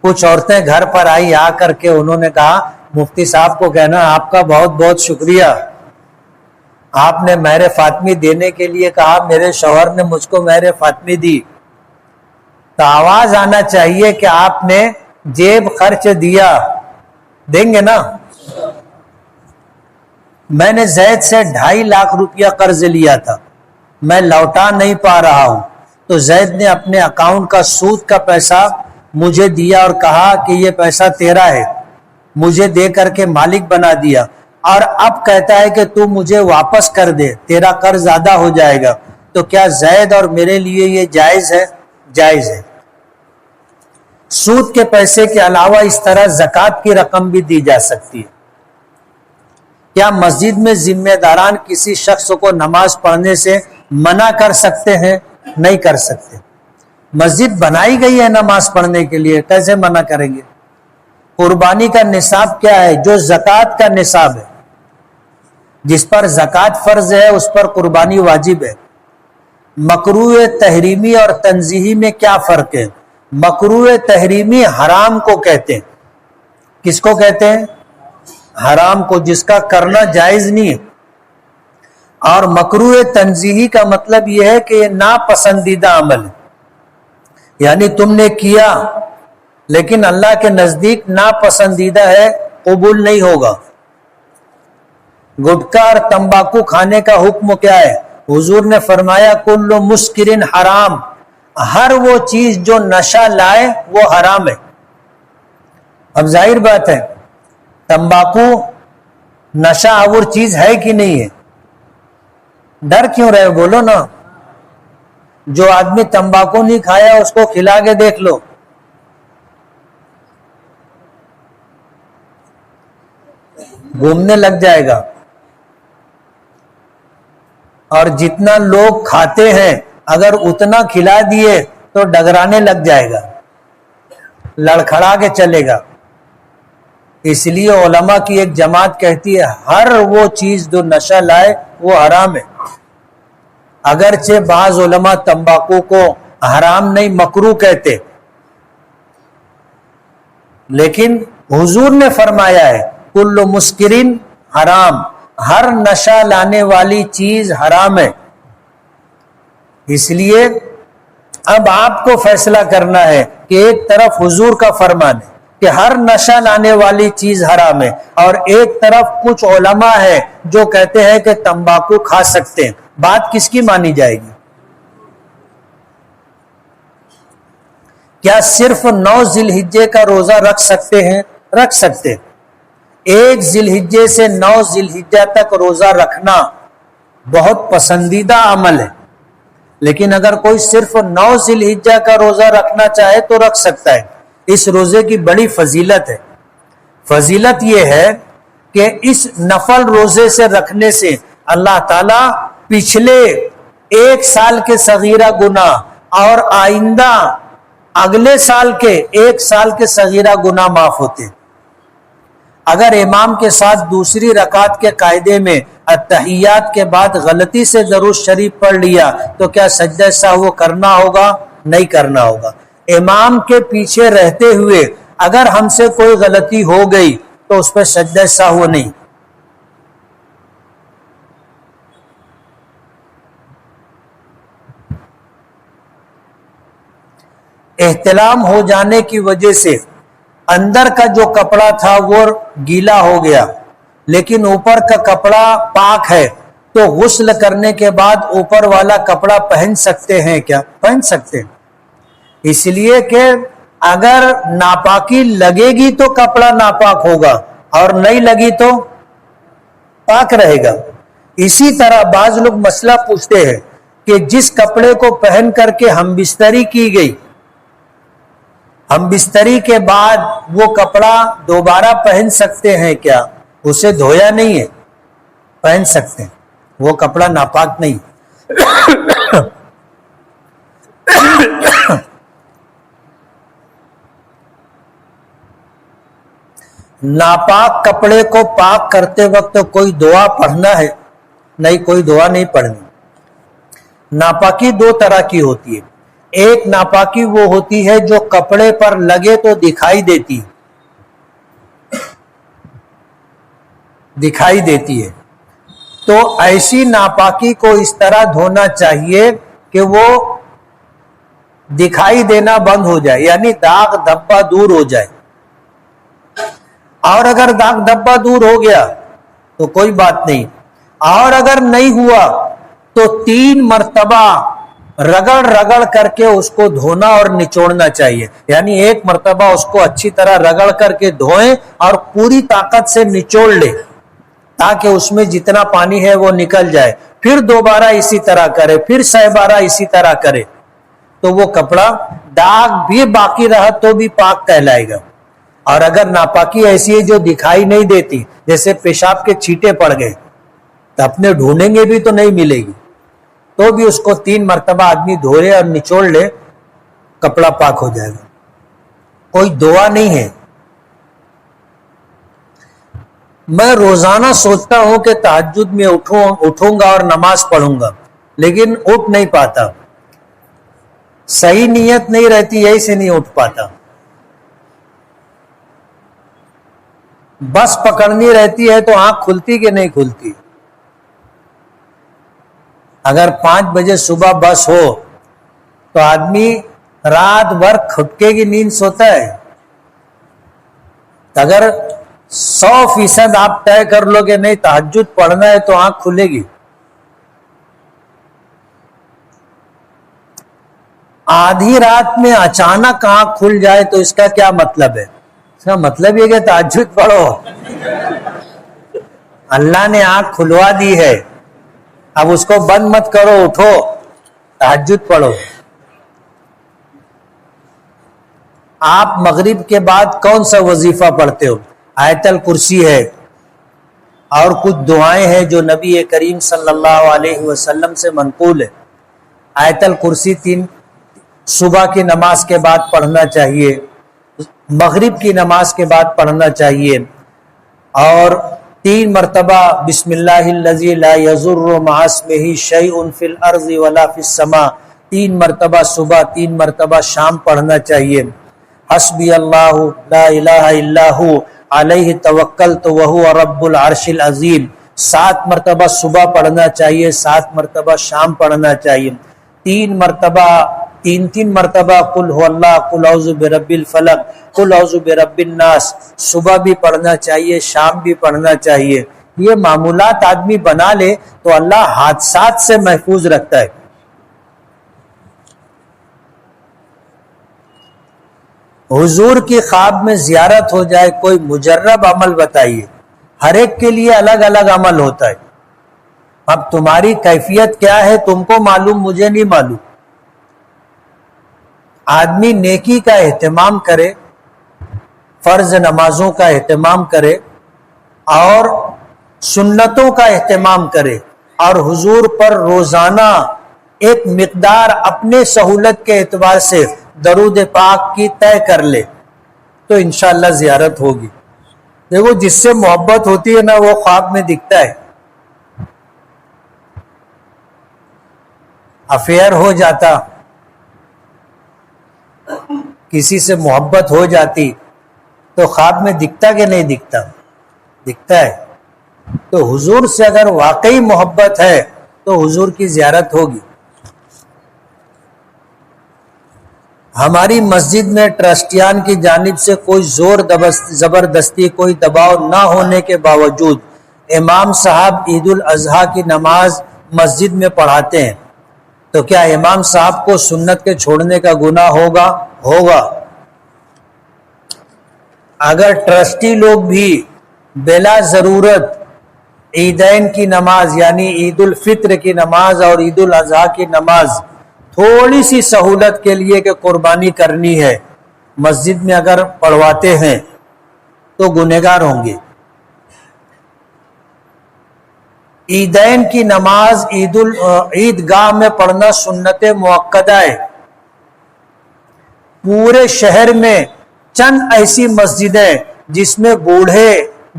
کچھ عورتیں گھر پر آئی، آ کر کے انہوں نے کہا مفتی صاحب کو کہنا آپ کا بہت بہت شکریہ، آپ نے مہر فاطمی دینے کے لیے کہا، میرے شوہر نے مجھ کو مہر فاطمی دی. تو آواز آنا چاہیے کہ آپ نے جیب خرچ دیا. دیں گے نا؟ میں نے زید سے 2.5 لاکھ روپیہ قرض لیا تھا، میں لوٹا نہیں پا رہا ہوں. تو زید نے اپنے اکاؤنٹ کا سود کا پیسہ مجھے دیا اور کہا کہ یہ پیسہ تیرا ہے. مجھے دے کر کے مالک بنا دیا، اور اب کہتا ہے کہ تو مجھے واپس کر دے، تیرا قرض ادا ہو جائے گا. تو کیا زید اور میرے لیے یہ جائز ہے؟ جائز ہے. سود کے پیسے کے علاوہ اس طرح زکوٰۃ کی رقم بھی دی جا سکتی ہے. کیا مسجد میں ذمہ داران کسی شخص کو نماز پڑھنے سے منع کر سکتے ہیں؟ نہیں کر سکتے. مسجد بنائی گئی ہے نماز پڑھنے کے لیے، کیسے منع کریں گے؟ قربانی کا نصاب کیا ہے؟ جو زکوٰۃ کا نصاب ہے، جس پر زکوٰۃ فرض ہے اس پر قربانی واجب ہے. مکروہ تحریمی اور تنزیہی میں کیا فرق ہے؟ مکروہ تحریمی حرام کو کہتے ہیں، کس کو کہتے ہیں؟ حرام کو، جس کا کرنا جائز نہیں ہے. اور مکروہ تنزیہی کا مطلب یہ ہے کہ یہ ناپسندیدہ عمل ہے، یعنی تم نے کیا لیکن اللہ کے نزدیک ناپسندیدہ ہے، قبول نہیں ہوگا. گٹکا اور تمباکو کھانے کا حکم کیا ہے؟ حضور نے فرمایا کل مسکرن حرام، ہر وہ چیز جو نشہ لائے وہ حرام ہے. اب ظاہر بات ہے تمباکو نشہ آور چیز ہے کہ نہیں ہے؟ ڈر کیوں رہے؟ بولو نا. جو آدمی تمباکو نہیں کھایا اس کو کھلا کے دیکھ لو، گھومنے لگ جائے گا. اور جتنا لوگ کھاتے ہیں اگر اتنا کھلا دیے تو ڈگرانے لگ جائے گا، لڑکھڑا کے چلے گا. اس لیے علماء کی ایک جماعت کہتی ہے ہر وہ چیز جو نشہ لائے وہ حرام ہے. اگرچہ بعض علماء تمباکو کو حرام نہیں مکروہ کہتے، لیکن حضور نے فرمایا ہے کل مسکرین حرام، ہر نشہ لانے والی چیز حرام ہے. اس لیے اب آپ کو فیصلہ کرنا ہے کہ ایک طرف حضور کا فرمان ہے کہ ہر نشہ لانے والی چیز حرام ہے، اور ایک طرف کچھ علماء ہیں جو کہتے ہیں کہ تمباکو کھا سکتے ہیں. بات کس کی مانی جائے گی؟ کیا صرف 9 ذی الحجہ کا روزہ رکھ سکتے ہیں؟ رکھ سکتے. 1 ذی الحجہ سے 9 ذی الحجہ تک روزہ رکھنا بہت پسندیدہ عمل ہے، لیکن اگر کوئی صرف 9 ذی الحجہ کا روزہ رکھنا چاہے تو رکھ سکتا ہے. اس روزے کی بڑی فضیلت ہے. فضیلت یہ ہے کہ اس نفل روزے سے رکھنے سے اللہ تعالیٰ پچھلے 1 سال کے صغیرہ گناہ اور آئندہ اگلے سال کے 1 سال کے صغیرہ گناہ معاف ہوتے. اگر امام کے ساتھ دوسری رکعت کے قاعدے میں التحیات کے بعد غلطی سے درود شریف پڑھ لیا تو کیا سجدہ سہو کرنا ہوگا؟ نہیں کرنا ہوگا. امام کے پیچھے رہتے ہوئے اگر ہم سے کوئی غلطی ہو گئی تو اس پہ سجدہ سہو نہیں. احتلام ہو جانے کی وجہ سے اندر کا جو کپڑا تھا وہ گیلا ہو گیا لیکن اوپر کا کپڑا پاک ہے، تو غسل کرنے کے بعد اوپر والا کپڑا پہن سکتے ہیں کیا؟ پہن سکتے ہیں. اس لیے کہ اگر ناپاکی لگے گی تو کپڑا ناپاک ہوگا اور نہیں لگی تو پاک رہے گا. اسی طرح بعض لوگ مسئلہ پوچھتے ہیں کہ جس کپڑے کو پہن کر کے ہم بستری کی گئی، ہم بستری کے بعد وہ کپڑا دوبارہ پہن سکتے ہیں کیا؟ اسے دھویا نہیں ہے، پہن سکتے ہیں، وہ کپڑا ناپاک نہیں. ناپاک کپڑے کو پاک کرتے وقت کوئی دعا پڑھنا ہے؟ نہیں، کوئی دعا نہیں پڑھنی. ناپاکی 2 طرح کی ہوتی ہے. ایک ناپاکی وہ ہوتی ہے جو کپڑے پر لگے تو دکھائی دیتی ہے. تو ایسی ناپاکی کو اس طرح دھونا چاہیے کہ وہ دکھائی دینا بند ہو جائے، یعنی داغ دھبا دور ہو جائے. اور اگر داغ دھبا دور ہو گیا تو کوئی بات نہیں، اور اگر نہیں ہوا تو 3 مرتبہ رگڑ کر کے اس کو دھونا اور نچوڑنا چاہیے. یعنی 1 مرتبہ اس کو اچھی طرح رگڑ کر کے دھوئیں اور پوری طاقت سے نچوڑ لیں تاکہ اس میں جتنا پانی ہے وہ نکل جائے. پھر دوبارہ اسی طرح کرے، پھر 6 بارہ اسی طرح کرے تو وہ کپڑا داغ بھی باقی رہا تو بھی پاک کہلائے گا. اور اگر ناپاکی ایسی ہے جو دکھائی نہیں دیتی، جیسے پیشاب کے چھینٹے پڑ گئے تو اپنے ڈھونڈیں گے بھی تو نہیں ملے گی، تو بھی اس کو 3 مرتبہ آدمی دھوئے اور نچوڑ لے، کپڑا پاک ہو جائے گا. کوئی دعا نہیں ہے. میں روزانہ سوچتا ہوں کہ تہجد میں اٹھوں گا اور نماز پڑھوں گا، لیکن اٹھ نہیں پاتا. صحیح نیت نہیں رہتی، یہی سے نہیں اٹھ پاتا. بس پکڑنی رہتی ہے تو آنکھ کھلتی کہ نہیں کھلتی؟ اگر 5 بجے صبح بس ہو تو آدمی رات بھر کھٹکے کی نیند سوتا ہے. اگر 100% آپ طے کر لو کہ نہیں تہجد پڑھنا ہے تو آنکھ کھلے گی. آدھی رات میں اچانک آنکھ کھل جائے تو اس کا کیا مطلب ہے؟ اس کا مطلب یہ کہ تہجد پڑھو. اللہ نے آنکھ کھلوا دی ہے، اب اس کو بند مت کرو، اٹھو تہجد پڑھو. آپ مغرب کے بعد کون سا وظیفہ پڑھتے ہو؟ آیت الکرسی ہے اور کچھ دعائیں ہیں جو نبی کریم صلی اللہ علیہ وسلم سے منقول ہے. آیت الکرسی 3 صبح کی نماز کے بعد پڑھنا چاہیے، مغرب کی نماز کے بعد پڑھنا چاہیے، اور 3 مرتبہ بسم اللہ الذی لا یضر مع اسمہ شیء فی الارض ولا فی السماء 3 مرتبہ صبح 3 مرتبہ شام پڑھنا چاہیے. حسبی اللہ لا الہ الا ہو علیہ توکلت وہو رب العرش العظیم 7 مرتبہ صبح پڑھنا چاہیے، 7 مرتبہ شام پڑھنا چاہیے. 3 مرتبہ 3 مرتبہ قل هو اللہ، قل اعوذ برب الفلق، قل اعوذ برب الناس صبح بھی پڑھنا چاہیے، شام بھی پڑھنا چاہیے. یہ معمولات آدمی بنا لے تو اللہ حادثات سے محفوظ رکھتا ہے. حضور کی خواب میں زیارت ہو جائے، کوئی مجرب عمل بتائیے. ہر ایک کے لیے الگ الگ عمل ہوتا ہے. اب تمہاری کیفیت کیا ہے تم کو معلوم، مجھے نہیں معلوم. آدمی نیکی کا اہتمام کرے، فرض نمازوں کا اہتمام کرے اور سنتوں کا اہتمام کرے، اور حضور پر روزانہ ایک مقدار اپنے سہولت کے اعتبار سے درود پاک کی طے کر لے تو انشاءاللہ زیارت ہوگی. دیکھو جس سے محبت ہوتی ہے نا وہ خواب میں دکھتا ہے. افیئر ہو جاتا، کسی سے محبت ہو جاتی تو خواب میں دکھتا کہ نہیں دکھتا؟ دکھتا ہے. تو حضور سے اگر واقعی محبت ہے تو حضور کی زیارت ہوگی. ہماری مسجد میں ٹرسٹیان کی جانب سے کوئی زور زبردستی، کوئی دباؤ نہ ہونے کے باوجود امام صاحب عید الاضحیٰ کی نماز مسجد میں پڑھاتے ہیں، تو کیا امام صاحب کو سنت کے چھوڑنے کا گناہ ہوگا؟ ہوگا. اگر ٹرسٹی لوگ بھی بلا ضرورت عیدین کی نماز یعنی عید الفطر کی نماز اور عید الاضحیٰ کی نماز تھوڑی سی سہولت کے لیے کہ قربانی کرنی ہے مسجد میں اگر پڑھواتے ہیں تو گنہگار ہوں گے. عیدین کی نماز عیدگاہ میں پڑھنا سنت مؤکدہ ہے. پورے شہر میں چند ایسی مسجدیں جس میں بوڑھے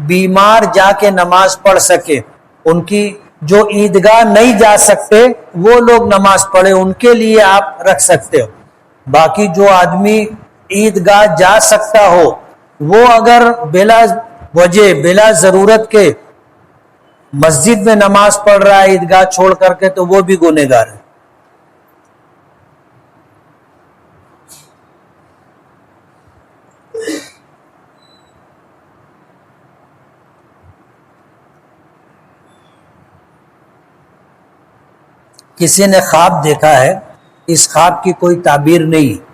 بیمار جا کے نماز پڑھ سکے، ان کی جو عیدگاہ نہیں جا سکتے وہ لوگ نماز پڑھے، ان کے لیے آپ رکھ سکتے ہو. باقی جو آدمی عیدگاہ جا سکتا ہو وہ اگر بلا وجہ بلا ضرورت کے مسجد میں نماز پڑھ رہا ہے عیدگاہ چھوڑ کر کے تو وہ بھی گنہگار ہے. کسی نے خواب دیکھا ہے، اس خواب کی کوئی تعبیر نہیں.